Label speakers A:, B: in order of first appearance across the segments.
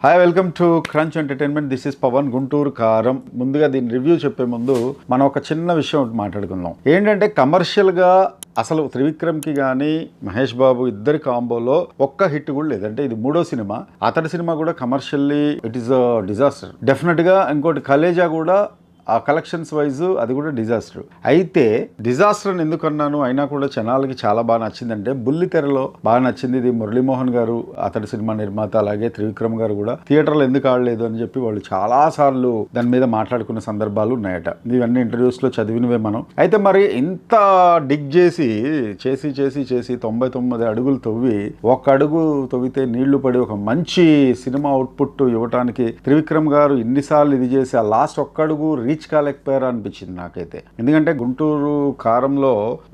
A: Hi, welcome to crunch entertainment. This is Pavan. Guntur Kaaram. ముందుగా దీని review చెప్పే ముందు మనం ఒక చిన్న విషయం ఒకటి మాట్లాడుకుందాం. ఏంటంటే కమర్షియల్గా అసలు త్రివిక్రమ్కి కానీ మహేష్ బాబు ఇద్దరి కాంబోలో ఒక్క హిట్ కూడా లేదంటే ఇది మూడో సినిమా. అతడి సినిమా కూడా commercially it is a disaster డెఫినెట్గా. ఇంకోటి కలేజా కూడా ఆ కలెక్షన్స్ వైజ్ అది కూడా డిజాస్టర్. అయితే డిజాస్టర్ అని ఎందుకన్నాను, అయినా కూడా జనాలకి చాలా బాగా నచ్చిందంటే బుల్లితెరలో బాగా నచ్చింది. ఇది మురళీమోహన్ గారు అతడి సినిమా నిర్మాత, అలాగే త్రివిక్రమ్ గారు కూడా థియేటర్లో ఎందుకు ఆడలేదు అని చెప్పి వాళ్ళు చాలా సార్లు దాని మీద మాట్లాడుకున్న సందర్భాలు ఉన్నాయట. ఇవన్నీ ఇంటర్వ్యూస్లో చదివినవే మనం. అయితే మరి ఇంత డిగ్ చేసి 99 అడుగులు తవ్వి ఒక అడుగు తవ్వితే నీళ్లు పడి ఒక మంచి సినిమా అవుట్పుట్ ఇవ్వడానికి త్రివిక్రమ్ గారు ఇన్నిసార్లు ఇది చేసి ఆ లాస్ట్ ఒక్క అడుగు రీచ్ కాలేకపోయారా అనిపించింది నాకైతే. ఎందుకంటే గుంటూరు కారంలో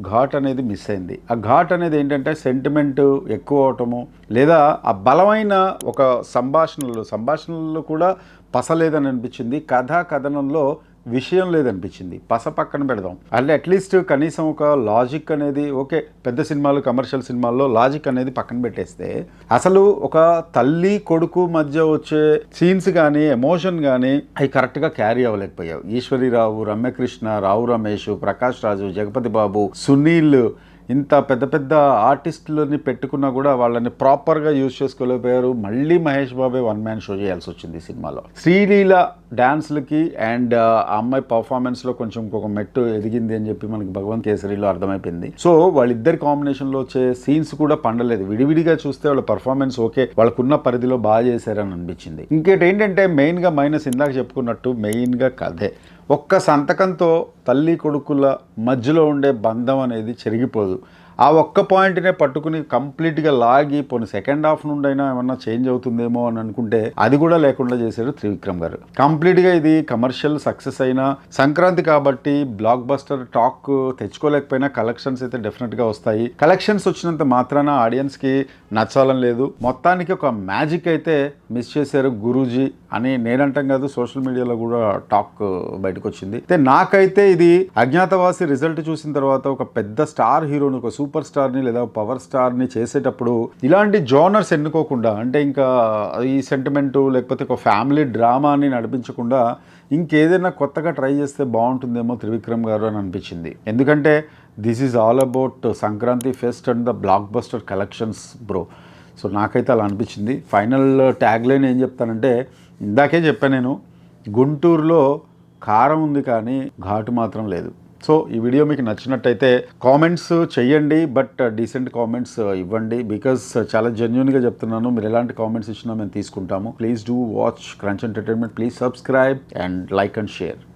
A: ఘాట్ అనేది మిస్ అయింది. ఆ ఘాట్ అనేది ఏంటంటే సెంటిమెంట్ ఎక్కువ అవటము, లేదా ఆ బలమైన ఒక సంభాషణలు కూడా పసలేదని అనిపించింది. కథనంలో విషయం లేదనిపించింది. పస పక్కన పెడదాం, అంటే అట్లీస్ట్ కనీసం ఒక లాజిక్ అనేది ఓకే. పెద్ద సినిమాలు, కమర్షియల్ సినిమాల్లో లాజిక్ అనేది పక్కన పెట్టేస్తే అసలు ఒక తల్లి కొడుకు మధ్య వచ్చే సీన్స్ కానీ ఎమోషన్ కానీ అవి కరెక్ట్గా క్యారీ అవ్వలేకపోయావు. ఈశ్వరీరావు, రమ్యకృష్ణ, రావు రమేష్, ప్రకాష్ రాజు, జగపతి బాబు, సునీల్, ఇంత పెద్ద ఆర్టిస్టులని పెట్టుకున్నా కూడా వాళ్ళని ప్రాపర్గా యూజ్ చేసుకోలేకపోయారు. మళ్ళీ మహేష్ బాబే వన్ మ్యాన్ షో చేయాల్సి వచ్చింది ఈ సినిమాలో. శ్రీలీల డాన్స్లకి అండ్ ఆ అమ్మాయి పర్ఫార్మెన్స్లో కొంచెం ఇంకొక మెట్టు ఎదిగింది అని చెప్పి మనకి భగవంత్ కేసరిలో అర్థమైపోయింది. సో వాళ్ళిద్దరి కాంబినేషన్లో వచ్చే సీన్స్ కూడా పండలేదు. విడివిడిగా చూస్తే వాళ్ళ పర్ఫార్మెన్స్ ఓకే, వాళ్ళకున్న పరిధిలో బాగా చేశారని అనిపించింది. ఇంకేటి ఏంటంటే మెయిన్గా మైనస్ ఇందాక చెప్పుకున్నట్టు మెయిన్గా కథే. ఒక్క సంతకంతో తల్లి కొడుకుల మధ్యలో ఉండే బంధం అనేది చెరిగిపోదు. ఆ ఒక్క పాయింట్నే పట్టుకుని కంప్లీట్గా లాగి పోనీ సెకండ్ హాఫ్ నుండి అయినా ఏమన్నా చేంజ్ అవుతుందేమో అని అనుకుంటే అది కూడా లేకుండా చేశారు త్రివిక్రమ్ గారు. కంప్లీట్గా ఇది కమర్షియల్ సక్సెస్ అయినా, సంక్రాంతి కాబట్టి బ్లాక్ బస్టర్ టాక్ తెచ్చుకోలేకపోయినా కలెక్షన్స్ అయితే డెఫినెట్గా వస్తాయి. కలెక్షన్స్ వచ్చినంత మాత్రాన ఆడియన్స్కి నచ్చాలని లేదు. మొత్తానికి ఒక మ్యాజిక్ అయితే మిస్ చేశారు గురూజీ అని నేనంటాం కాదు, సోషల్ మీడియాలో కూడా టాక్ బయటకు వచ్చింది. అయితే నాకైతే ఇది అజ్ఞాతవాసి రిజల్ట్ చూసిన తర్వాత ఒక పెద్ద స్టార్ హీరోని, ఒక సూపర్ స్టార్ని లేదా పవర్ స్టార్ని చేసేటప్పుడు ఇలాంటి జోనర్స్ ఎన్నుకోకుండా, అంటే ఇంకా ఈ సెంటిమెంటు లేకపోతే ఒక ఫ్యామిలీ డ్రామాని నడిపించకుండా ఇంకేదైనా కొత్తగా ట్రై చేస్తే బాగుంటుందేమో త్రివిక్రమ్ గారు అని అనిపించింది. ఎందుకంటే this is all about Sankranti fest and the block buster collections bro. So నాకైతే అలా అనిపించింది. ఫైనల్ ట్యాగ్ లైన్ ఏం చెప్తానంటే, ఇందాకే చెప్పాను నేను, గుంటూరులో కారం ఉంది కానీ ఘాటు మాత్రం లేదు. సో ఈ వీడియో మీకు నచ్చినట్టయితే కామెంట్స్ చెయ్యండి, బట్ డీసెంట్ కామెంట్స్ ఇవ్వండి. బికాజ్ చాలా జెన్యూన్గా చెప్తున్నాను, మీరు ఎలాంటి కామెంట్స్ ఇచ్చినా మేము తీసుకుంటాము. Please do watch crunch entertainment. Please subscribe and like and share.